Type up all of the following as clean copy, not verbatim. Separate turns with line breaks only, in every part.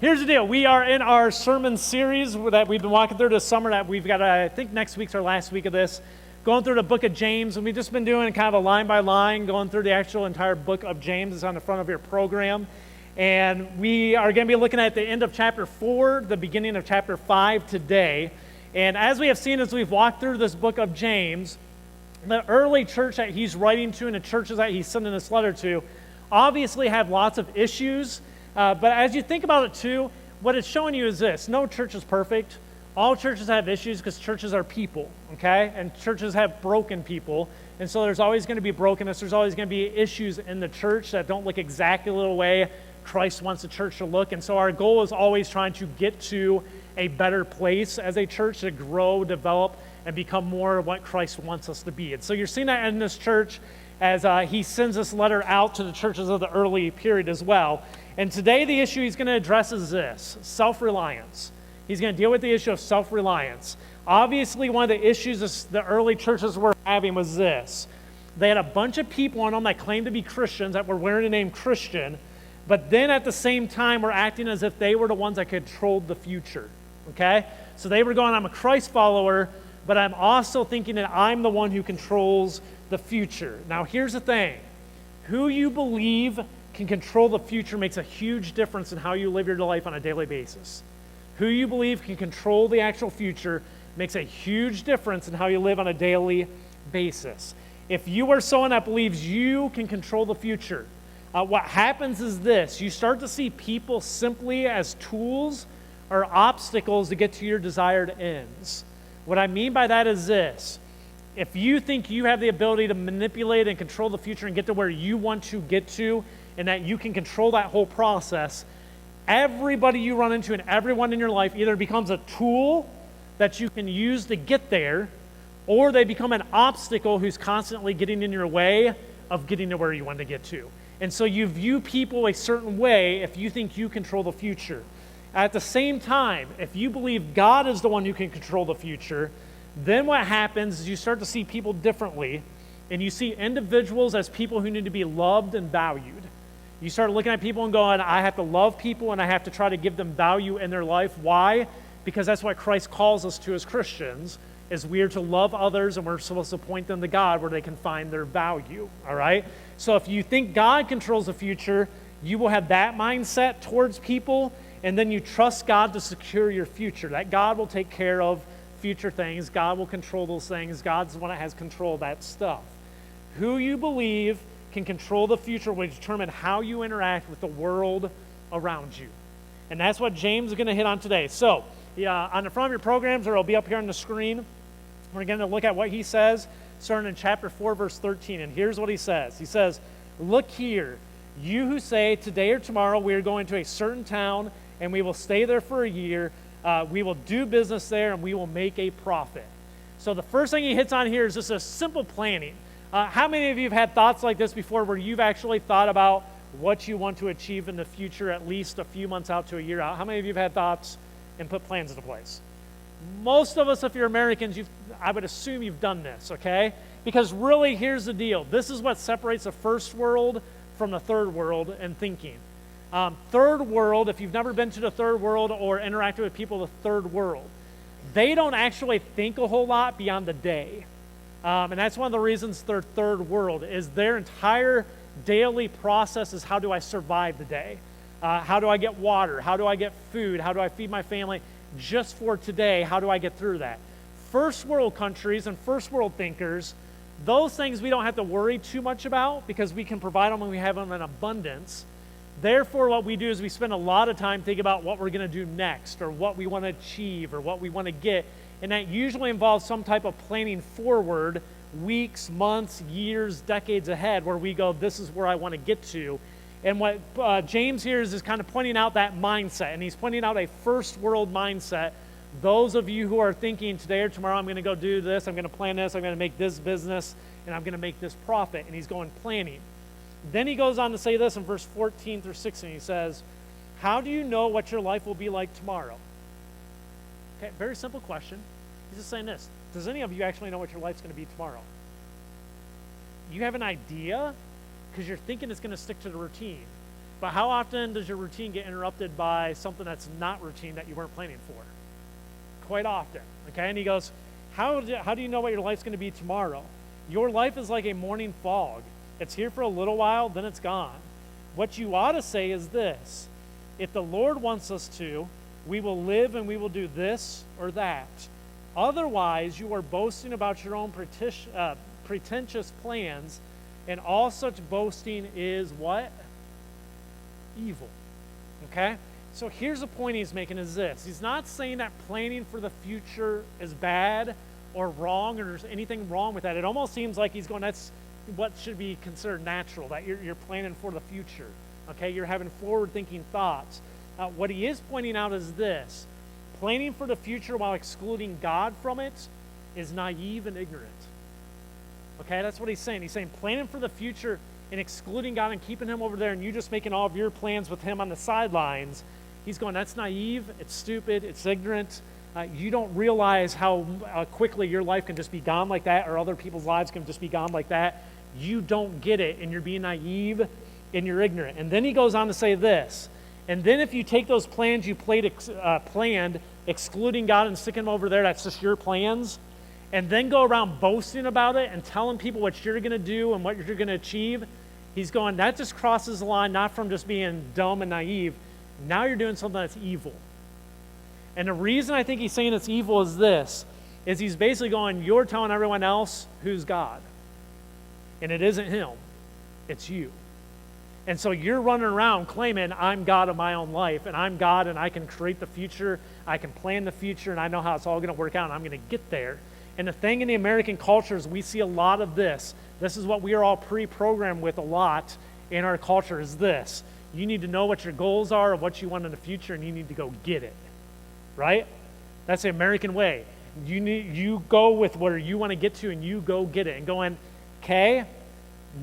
Here's the deal. We are in our sermon series that we've been walking through this summer. That we've got, I think next week's our last week of this, going through the book of James. And we've just been doing kind of a line by line, going through the actual entire book of James. It's on the front of your program. And we are going to be looking at the end of chapter 4, the beginning of chapter 5 today. And as we have seen as we've walked through this book of James, the early church that he's writing to and the churches that he's sending this letter to obviously have lots of issues. But as you think about it too, what it's showing you is this. No church is perfect. All churches have issues because churches are people, okay? And churches have broken people. And so there's always going to be brokenness. There's always going to be issues in the church that don't look exactly the way Christ wants the church to look. And so our goal is always trying to get to a better place as a church, to grow, develop, and become more of what Christ wants us to be. And so you're seeing that in this church as he sends this letter out to the churches of the early period as well. And today the issue he's going to address is this: self-reliance. He's going to deal with the issue of self-reliance. Obviously, one of the issues the early churches were having was this. They had a bunch of people on them that claimed to be Christians, that were wearing the name Christian, but then at the same time were acting as if they were the ones that controlled the future, okay? So they were going, I'm a Christ follower, but I'm also thinking that I'm the one who controls the future. Now, here's the thing. Who you believe can control the future makes a huge difference in how you live your life on a daily basis. Who you believe can control the actual future makes a huge difference in how you live on a daily basis. If you are someone that believes you can control the future, what happens is this: you start to see people simply as tools or obstacles to get to your desired ends. What I mean by that is this: if you think you have the ability to manipulate and control the future and get to where you want to get to, and that you can control that whole process, everybody you run into and everyone in your life either becomes a tool that you can use to get there, or they become an obstacle who's constantly getting in your way of getting to where you want to get to. And so you view people a certain way if you think you control the future. At the same time, if you believe God is the one who can control the future, then what happens is you start to see people differently, and you see individuals as people who need to be loved and valued. You start looking at people and going, I have to love people and I have to try to give them value in their life. Why? Because that's what Christ calls us to as Christians, is we are to love others and we're supposed to point them to God where they can find their value, all right? So if you think God controls the future, you will have that mindset towards people, and then you trust God to secure your future, that God will take care of future things. God will control those things. God's the one that has control of that stuff. Who you believe can control the future will determine how you interact with the world around you. And that's what James is going to hit on today. So, on the front of your programs, or it'll be up here on the screen, we're going to look at what he says, starting in chapter 4, verse 13. And here's what he says. He says, "Look here, you who say, today or tomorrow we are going to a certain town, and we will stay there for a year. We will do business there, and we will make a profit." So the first thing he hits on here is just a simple planning. How many of you have had thoughts like this before, where you've actually thought about what you want to achieve in the future, at least a few months out to a year out? How many of you have had thoughts and put plans into place? Most of us, if you're Americans, I would assume you've done this, okay? Because really, here's the deal. This is what separates the first world from the third world in thinking. Third world, if you've never been to the third world or interacted with people of the third world, they don't actually think a whole lot beyond the day. And that's one of the reasons they're third world, is their entire daily process is, how do I survive the day? How do I get water? How do I get food? How do I feed my family? Just for today, how do I get through that? First world countries and first world thinkers, those things we don't have to worry too much about because we can provide them when we have them in abundance. Therefore, what we do is we spend a lot of time thinking about what we're going to do next, or what we want to achieve, or what we want to get. And that usually involves some type of planning forward, weeks, months, years, decades ahead, where we go, this is where I want to get to. And what James here is kind of pointing out that mindset. And he's pointing out a first world mindset. Those of you who are thinking, today or tomorrow I'm going to go do this, I'm going to plan this, I'm going to make this business, and I'm going to make this profit. And he's going planning. Then he goes on to say this in verse 14 through 16. He says, how do you know what your life will be like tomorrow? Okay, very simple question. He's just saying this: does any of you actually know what your life's going to be tomorrow? You have an idea because you're thinking it's going to stick to the routine. But how often does your routine get interrupted by something that's not routine that you weren't planning for? Quite often, okay? And he goes, how do you know what your life's going to be tomorrow? Your life is like a morning fog. It's here for a little while, then it's gone. What you ought to say is this: if the Lord wants us to, we will live and we will do this or that. Otherwise, you are boasting about your own pretentious plans, and all such boasting is what? Evil. Okay? So here's the point he's making is this. He's not saying that planning for the future is bad or wrong, or there's anything wrong with that. It almost seems like he's going, that's what should be considered natural, that you're planning for the future. Okay? You're having forward-thinking thoughts. What he is pointing out is this: planning for the future while excluding God from it is naive and ignorant. Okay, that's what he's saying. He's saying planning for the future and excluding God and keeping him over there, and you just making all of your plans with him on the sidelines. He's going, that's naive, it's stupid, it's ignorant. You don't realize how quickly your life can just be gone like that, or other people's lives can just be gone like that. You don't get it, and you're being naive, and you're ignorant. And then he goes on to say this: and then if you take those plans you planned, excluding God and sticking them over there, that's just your plans, and then go around boasting about it and telling people what you're going to do and what you're going to achieve, he's going, that just crosses the line, not from just being dumb and naive. Now you're doing something that's evil. And the reason I think he's saying it's evil is this, is he's basically going, you're telling everyone else who's God. And it isn't him, it's you. And so you're running around claiming, I'm God of my own life, and I'm God, and I can create the future, I can plan the future, and I know how it's all going to work out, and I'm going to get there. And the thing in the American culture is we see a lot of this. This is what we are all pre-programmed with a lot in our culture is this: you need to know what your goals are and what you want in the future, and you need to go get it, right? That's the American way. You go with where you want to get to, and you go get it. And going, okay,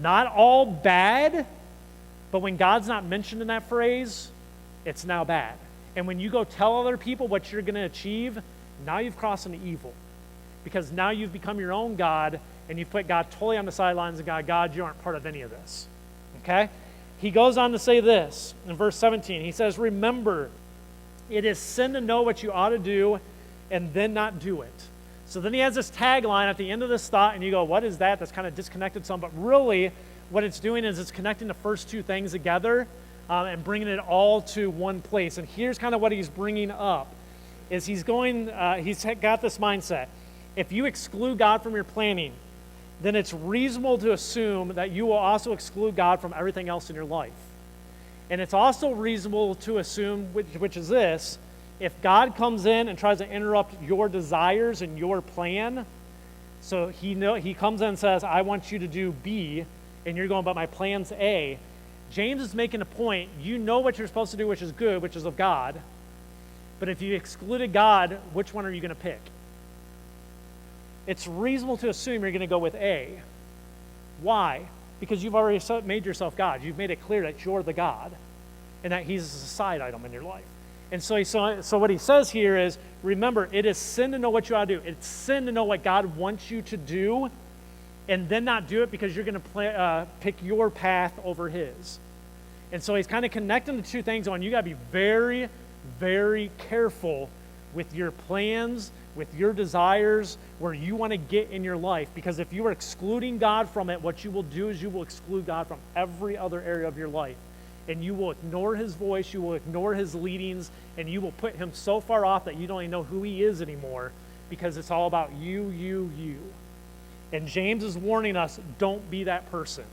not all bad, but when God's not mentioned in that phrase, it's now bad. And when you go tell other people what you're going to achieve, now you've crossed into evil. Because now you've become your own God, and you've put God totally on the sidelines and God, you aren't part of any of this. Okay? He goes on to say this in verse 17. He says, remember, it is sin to know what you ought to do and then not do it. So then he has this tagline at the end of this thought, and you go, what is that? That's kind of disconnected some, but really what it's doing is it's connecting the first two things together and bringing it all to one place. And here's kind of what he's bringing up, is he's got this mindset. If you exclude God from your planning, then it's reasonable to assume that you will also exclude God from everything else in your life. And it's also reasonable to assume, which is this: if God comes in and tries to interrupt your desires and your plan, so he comes in and says, I want you to do B, and you're going, but my plan's A. James is making a point. You know what you're supposed to do, which is good, which is of God. But if you excluded God, which one are you going to pick? It's reasonable to assume you're going to go with A. Why? Because you've already made yourself God. You've made it clear that you're the God and that he's a side item in your life. And so what he says here is, remember, it is sin to know what you ought to do. It's sin to know what God wants you to do and then not do it because you're going to pick your path over his. And so he's kind of connecting the two things on. You got to be very, very careful with your plans, with your desires, where you want to get in your life. Because if you are excluding God from it, what you will do is you will exclude God from every other area of your life. And you will ignore his voice, you will ignore his leadings, and you will put him so far off that you don't even know who he is anymore, because it's all about you. And James is warning us, don't be that person,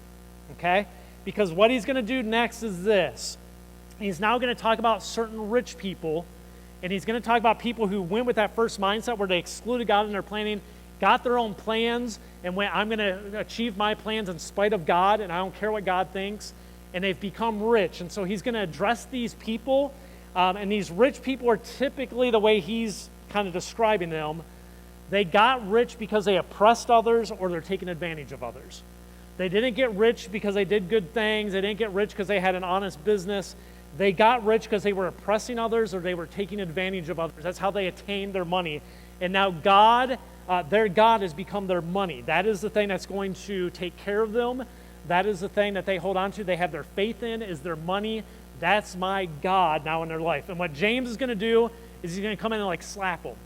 okay? Because what he's going to do next is this. He's now going to talk about certain rich people, and he's going to talk about people who went with that first mindset where they excluded God in their planning, got their own plans, and went, I'm going to achieve my plans in spite of God, and I don't care what God thinks, and they've become rich. And so he's going to address these people, and these rich people are typically the way he's kind of describing them. They got rich because they oppressed others or they're taking advantage of others. They didn't get rich because they did good things. They didn't get rich because they had an honest business. They got rich because they were oppressing others or they were taking advantage of others. That's how they attained their money. And now God, their God has become their money. That is the thing that's going to take care of them. That is the thing that they hold on to. They have their faith in, is their money. That's my God now in their life. And what James is going to do is he's going to come in and like slap them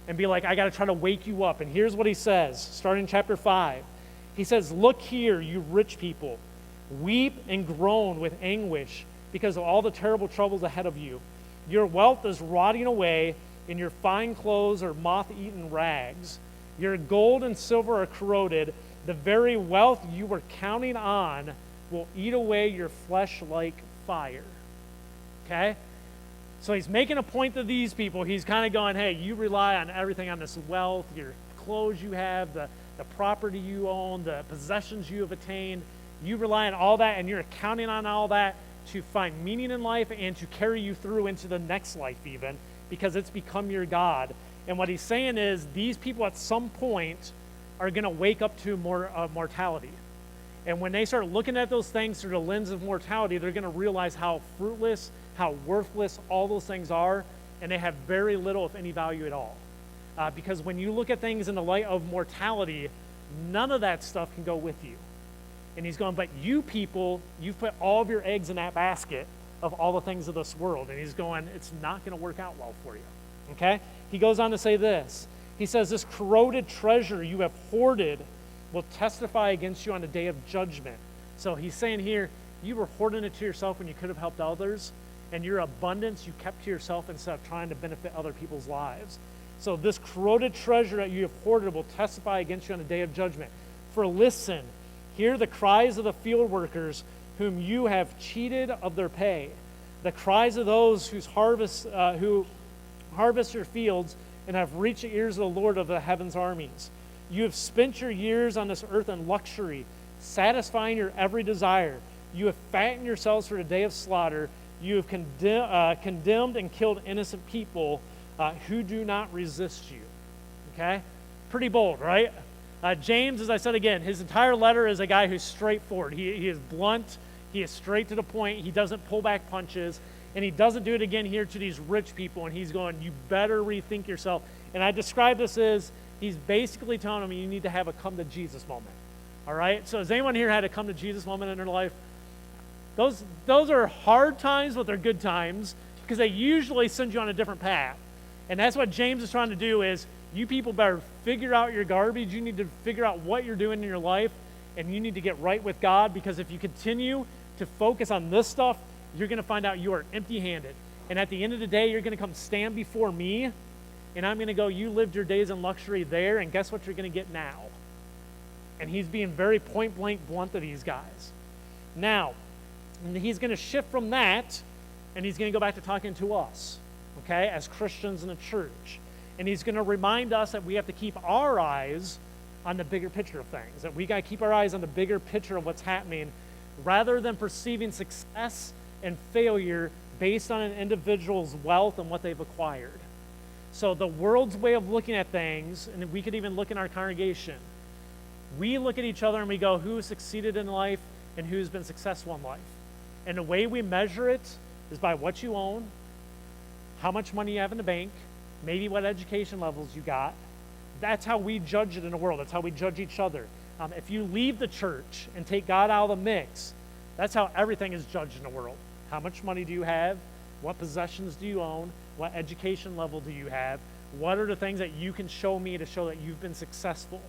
and be like, I got to try to wake you up. And here's what he says, starting in chapter 5. He says, look here, you rich people. Weep and groan with anguish because of all the terrible troubles ahead of you. Your wealth is rotting away, and your fine clothes are moth-eaten rags. Your gold and silver are corroded. The very wealth you were counting on will eat away your flesh like fire. Okay? So he's making a point to these people. He's kind of going, hey, you rely on everything, on this wealth, your clothes you have, the property you own, the possessions you have attained. You rely on all that, and you're counting on all that to find meaning in life and to carry you through into the next life even, because it's become your God. And what he's saying is these people at some point are going to wake up to mortality. And when they start looking at those things through the lens of mortality, they're going to realize how fruitless, how worthless all those things are, and they have very little, if any, value at all. Because when you look at things in the light of mortality, none of that stuff can go with you. And he's going, but you people, you've put all of your eggs in that basket of all the things of this world. And he's going, it's not going to work out well for you. Okay? He goes on to say this. He says, this corroded treasure you have hoarded will testify against you on the day of judgment. So he's saying here, you were hoarding it to yourself when you could have helped others. And your abundance you kept to yourself instead of trying to benefit other people's lives. So this corroded treasure that you have hoarded will testify against you on the day of judgment. For listen, hear the cries of the field workers whom you have cheated of their pay, the cries of those who harvest your fields and have reached the ears of the Lord of the heaven's armies. You have spent your years on this earth in luxury, satisfying your every desire. You have fattened yourselves for the day of slaughter. You have condemned and killed innocent people who do not resist you. Okay? Pretty bold, right? James, as I said again, his entire letter is a guy who's straightforward. He is blunt. He is straight to the point. He doesn't pull back punches. And he doesn't do it again here to these rich people. And he's going, you better rethink yourself. And I describe this as he's basically telling them you need to have a come to Jesus moment. All right? So has anyone here had a come to Jesus moment in their life? Those are hard times, but they're good times because they usually send you on a different path. And that's what James is trying to do is you people better figure out your garbage. You need to figure out what you're doing in your life, and you need to get right with God, because if you continue to focus on this stuff, you're going to find out you are empty-handed. And at the end of the day, you're going to come stand before me, and I'm going to go, you lived your days in luxury there, and guess what you're going to get now? And he's being very point-blank blunt to these guys. Now, he's going to shift from that, and he's going to go back to talking to us, okay, as Christians in the church. And he's going to remind us that we have to keep our eyes on the bigger picture of things, that we got to keep our eyes on the bigger picture of what's happening rather than perceiving success and failure based on an individual's wealth and what they've acquired. So the world's way of looking at things, and we could even look in our congregation, we look at each other and we go, who has succeeded in life and who's been successful in life? And the way we measure it is by what you own, how much money you have in the bank, maybe what education levels you got. That's how we judge it in the world. That's how we judge each other. If you leave the church and take God out of the mix, that's how everything is judged in the world. How much money do you have? What possessions do you own? What education level do you have? What are the things that you can show me to show that you've been successful?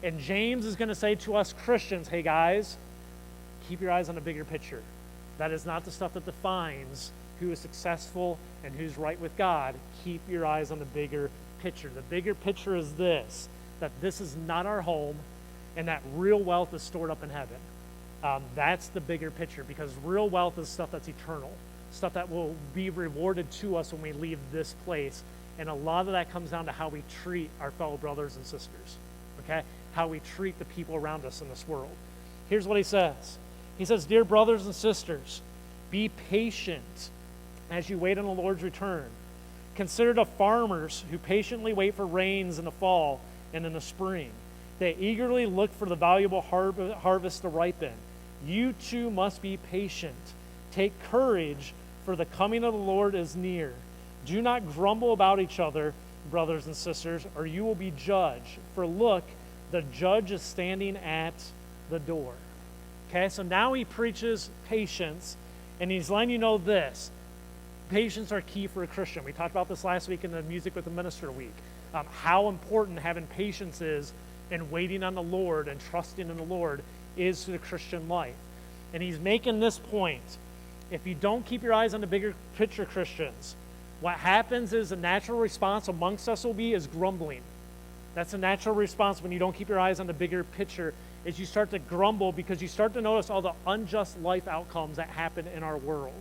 And James is going to say to us Christians, hey guys, keep your eyes on the bigger picture. That is not the stuff that defines who is successful and who's right with God. Keep your eyes on the bigger picture. The bigger picture is this, that this is not our home and that real wealth is stored up in heaven. That's the bigger picture, because real wealth is stuff that's eternal, stuff that will be rewarded to us when we leave this place. And a lot of that comes down to how we treat our fellow brothers and sisters, okay? How we treat the people around us in this world. Here's what he says. He says, dear brothers and sisters, be patient as you wait on the Lord's return. Consider the farmers who patiently wait for rains in the fall and in the spring. They eagerly look for the valuable harvest to ripen. You too must be patient. Take courage, for the coming of the Lord is near. Do not grumble about each other, brothers and sisters, or you will be judged. For look, the judge is standing at the door. Okay, so now he preaches patience, and he's letting you know this. Patience are key for a Christian. We talked about this last week in the Music with the Minister week. How important having patience is and waiting on the Lord and trusting in the Lord is to the Christian life. And he's making this point. If you don't keep your eyes on the bigger picture, Christians, what happens is a natural response amongst us will be is grumbling. That's a natural response when you don't keep your eyes on the bigger picture, is you start to grumble because you start to notice all the unjust life outcomes that happen in our world.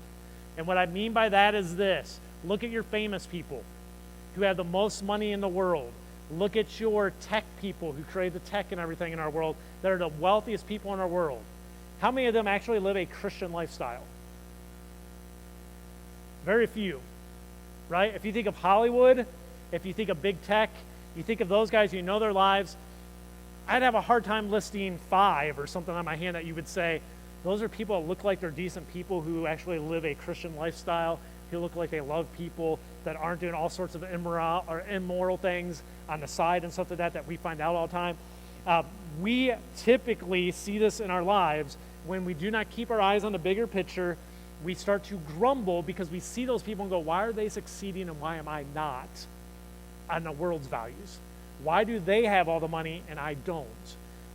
And what I mean by that is this. Look at your famous people who have the most money in the world. Look at your tech people who create the tech and everything in our world that are the wealthiest people in our world. How many of them actually live a Christian lifestyle? Very few, right? If you think of Hollywood, if you think of big tech, you think of those guys, you know their lives. I'd have a hard time listing 5 or something on my hand that you would say, those are people that look like they're decent people who actually live a Christian lifestyle, who look like they love people, that aren't doing all sorts of immoral things on the side and stuff like that we find out all the time. We typically see this in our lives when we do not keep our eyes on the bigger picture. We start to grumble because we see those people and go, why are they succeeding and why am I not on the world's values? Why do they have all the money and I don't?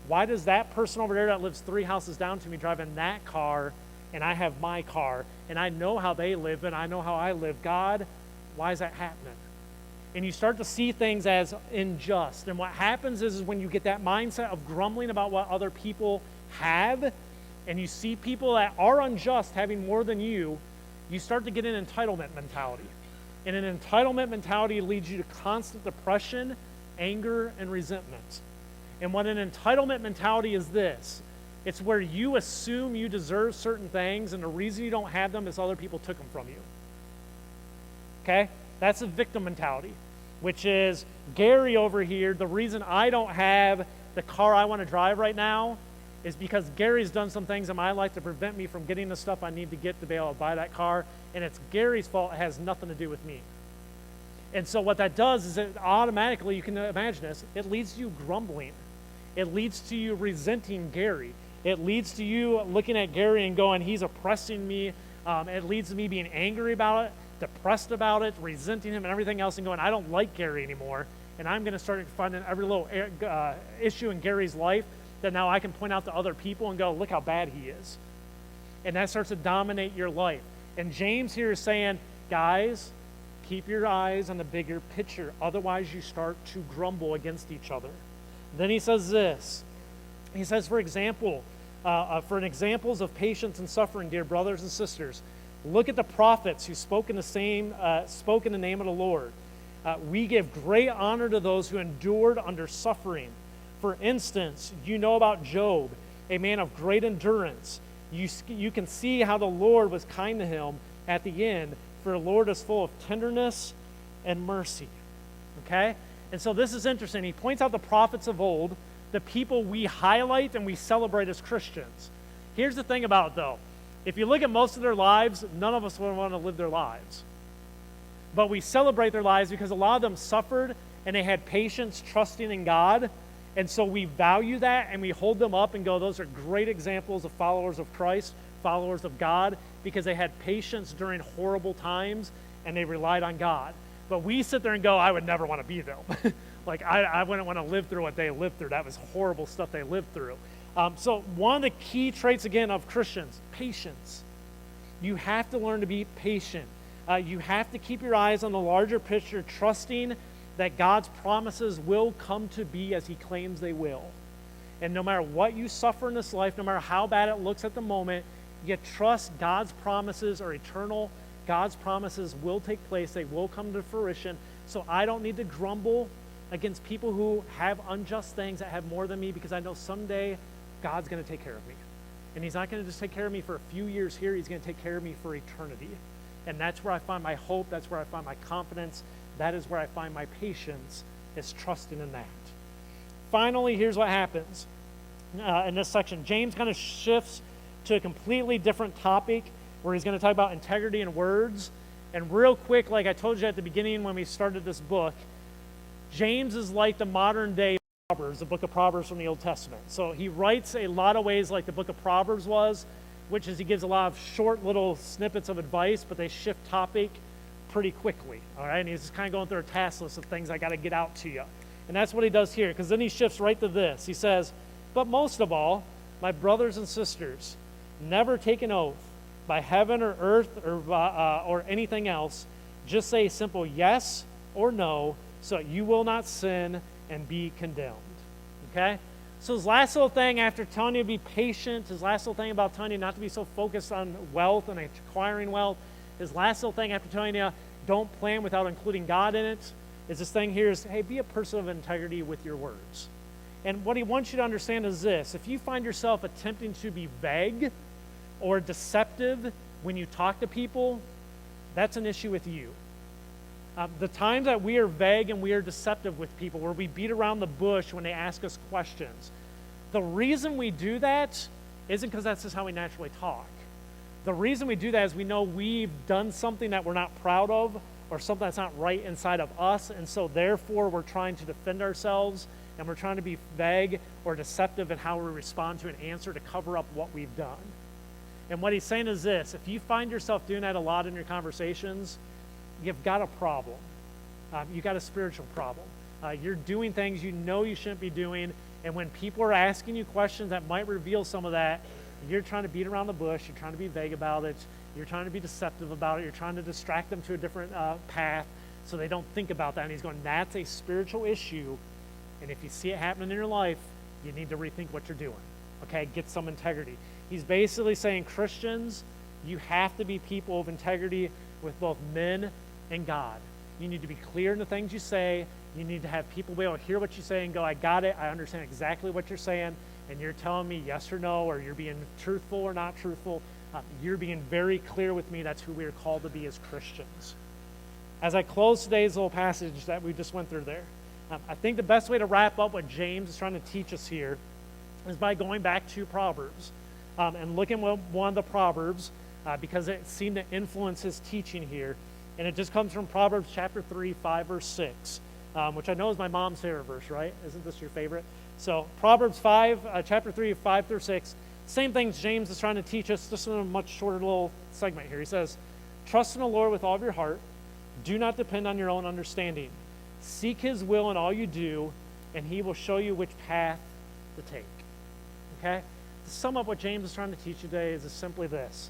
Why does that person over there that lives 3 houses down to me driving that car and I have my car and I know how they live and I know how I live? God, why is that happening? And you start to see things as unjust. And what happens is when you get that mindset of grumbling about what other people have, and you see people that are unjust having more than you, you start to get an entitlement mentality. And an entitlement mentality leads you to constant depression, anger, and resentment. And what an entitlement mentality is this, it's where you assume you deserve certain things, and the reason you don't have them is other people took them from you. Okay? That's a victim mentality, which is Gary over here, the reason I don't have the car I want to drive right now is because Gary's done some things in my life to prevent me from getting the stuff I need to get to be able to buy that car, and it's Gary's fault. It has nothing to do with me. And so what that does is it automatically, you can imagine this, it leads to you grumbling. It leads to you resenting Gary. It leads to you looking at Gary and going, he's oppressing me. It leads to me being angry about it, depressed about it, resenting him and everything else, and going, I don't like Gary anymore, and I'm going to start finding every little issue in Gary's life that now I can point out to other people and go, look how bad he is. And that starts to dominate your life. And James here is saying, guys, keep your eyes on the bigger picture. Otherwise, you start to grumble against each other. Then he says this. He says, for example, for examples of patience and suffering, dear brothers and sisters, look at the prophets who spoke in the name of the Lord. We give great honor to those who endured under suffering. For instance, you know about Job, a man of great endurance. You can see how the Lord was kind to him at the end, for the Lord is full of tenderness and mercy. Okay? And so this is interesting. He points out the prophets of old, the people we highlight and we celebrate as Christians. Here's the thing about it, though. If you look at most of their lives, none of us would want to live their lives. But we celebrate their lives because a lot of them suffered and they had patience trusting in God. And so we value that and we hold them up and go, those are great examples of followers of Christ, followers of God, because they had patience during horrible times and they relied on God. But we sit there and go, I would never want to be them. Like, I wouldn't want to live through what they lived through. That was horrible stuff they lived through. So one of the key traits, again, of Christians, patience. You have to learn to be patient. You have to keep your eyes on the larger picture, trusting that God's promises will come to be as he claims they will. And no matter what you suffer in this life, no matter how bad it looks at the moment, you trust God's promises are eternal. God's promises will take place. They will come to fruition. So I don't need to grumble against people who have unjust things that have more than me, because I know someday God's going to take care of me. And he's not going to just take care of me for a few years here. He's going to take care of me for eternity. And that's where I find my hope. That's where I find my confidence. That is where I find my patience, is trusting in that. Finally, here's what happens in this section. James kind of shifts to a completely different topic where he's going to talk about integrity in words. And real quick, like I told you at the beginning when we started this book, James is like the modern day Proverbs, the book of Proverbs from the Old Testament. So he writes a lot of ways like the book of Proverbs was, which is he gives a lot of short little snippets of advice, but they shift topic pretty quickly, all right? And he's just kind of going through a task list of things I got to get out to you. And that's what he does here, because then he shifts right to this. He says, but most of all, my brothers and sisters, never take an oath by heaven or earth or anything else. Just say a simple yes or no, so you will not sin and be condemned, okay? So his last little thing after telling you to be patient, his last little thing about telling you not to be so focused on wealth and acquiring wealth, his last little thing after telling you don't plan without including God in it, is this thing here is, hey, be a person of integrity with your words. And what he wants you to understand is this: if you find yourself attempting to be vague or deceptive when you talk to people, that's an issue with you. The times that we are vague and we are deceptive with people, where we beat around the bush when they ask us questions, the reason we do that isn't because that's just how we naturally talk. The reason we do that is we know we've done something that we're not proud of, or something that's not right inside of us, and so therefore we're trying to defend ourselves, and we're trying to be vague or deceptive in how we respond to an answer to cover up what we've done. And what he's saying is this: if you find yourself doing that a lot in your conversations, you've got a problem. You've got a spiritual problem. You're doing things you know you shouldn't be doing, and when people are asking you questions that might reveal some of that, you're trying to beat around the bush, you're trying to be vague about it, you're trying to be deceptive about it, you're trying to distract them to a different path so they don't think about that. And he's going, that's a spiritual issue, and if you see it happening in your life, you need to rethink what you're doing. Okay, get some integrity. He's basically saying, Christians, you have to be people of integrity with both men and God. You need to be clear in the things you say. You need to have people be able to hear what you say and go, I got it, I understand exactly what you're saying, and you're telling me yes or no, or you're being truthful or not truthful. You're being very clear with me. That's who we are called to be as Christians. As I close today's little passage that we just went through there, I think the best way to wrap up what James is trying to teach us here is by going back to Proverbs and looking at one of the Proverbs because it seemed to influence his teaching here. And it just comes from Proverbs chapter 3, 5, verse 6, which I know is my mom's favorite verse, right? Isn't this your favorite? So Proverbs 5, chapter 3, 5 through 6, same things James is trying to teach us, just in a much shorter little segment here. He says, trust in the Lord with all of your heart. Do not depend on your own understanding. Seek his will in all you do, and he will show you which path to take. Okay? To sum up what James is trying to teach you today is simply this.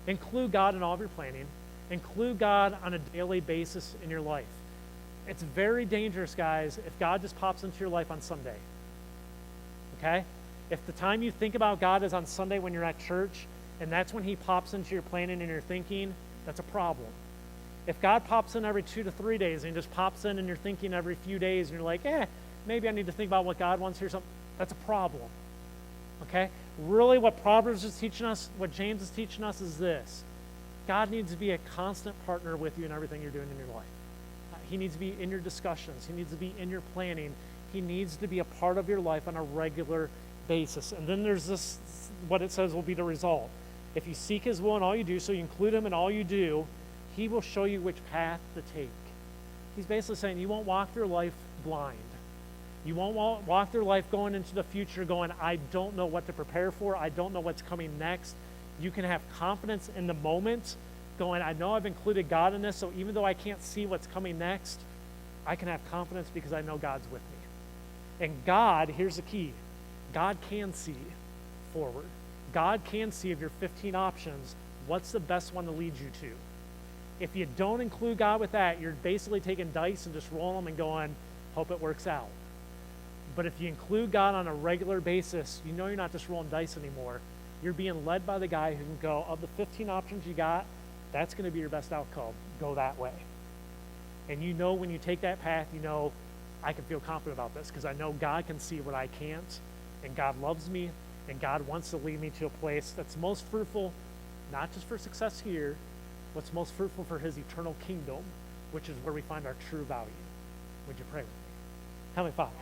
Include God in all of your planning. Include God on a daily basis in your life. It's very dangerous, guys, if God just pops into your life on Sunday. Okay? If the time you think about God is on Sunday when you're at church, and that's when he pops into your planning and your thinking, that's a problem. If God pops in every 2 to 3 days and he just pops in your thinking every few days, and you're like, maybe I need to think about what God wants here, something, that's a problem. Okay? Really what Proverbs is teaching us, what James is teaching us is this. God needs to be a constant partner with you in everything you're doing in your life. He needs to be in your discussions. He needs to be in your planning. He needs to be a part of your life on a regular basis. And then there's this, what it says will be the result. If you seek his will in all you do, so you include him in all you do, he will show you which path to take. He's basically saying you won't walk through life blind. You won't walk through life going into the future going, I don't know what to prepare for. I don't know what's coming next. You can have confidence in the moment going, I know I've included God in this, so even though I can't see what's coming next, I can have confidence because I know God's with me. And God, here's the key, God can see forward. God can see of your 15 options, what's the best one to lead you to. If you don't include God with that, you're basically taking dice and just rolling them and going, hope it works out. But if you include God on a regular basis, you know you're not just rolling dice anymore. You're being led by the guy who can go, of the 15 options you got, that's going to be your best outcome. Go that way. And you know when you take that path, you know, I can feel confident about this because I know God can see what I can't, and God loves me, and God wants to lead me to a place that's most fruitful, not just for success here, what's most fruitful for his eternal kingdom, which is where we find our true value. Would you pray with me? Heavenly Father,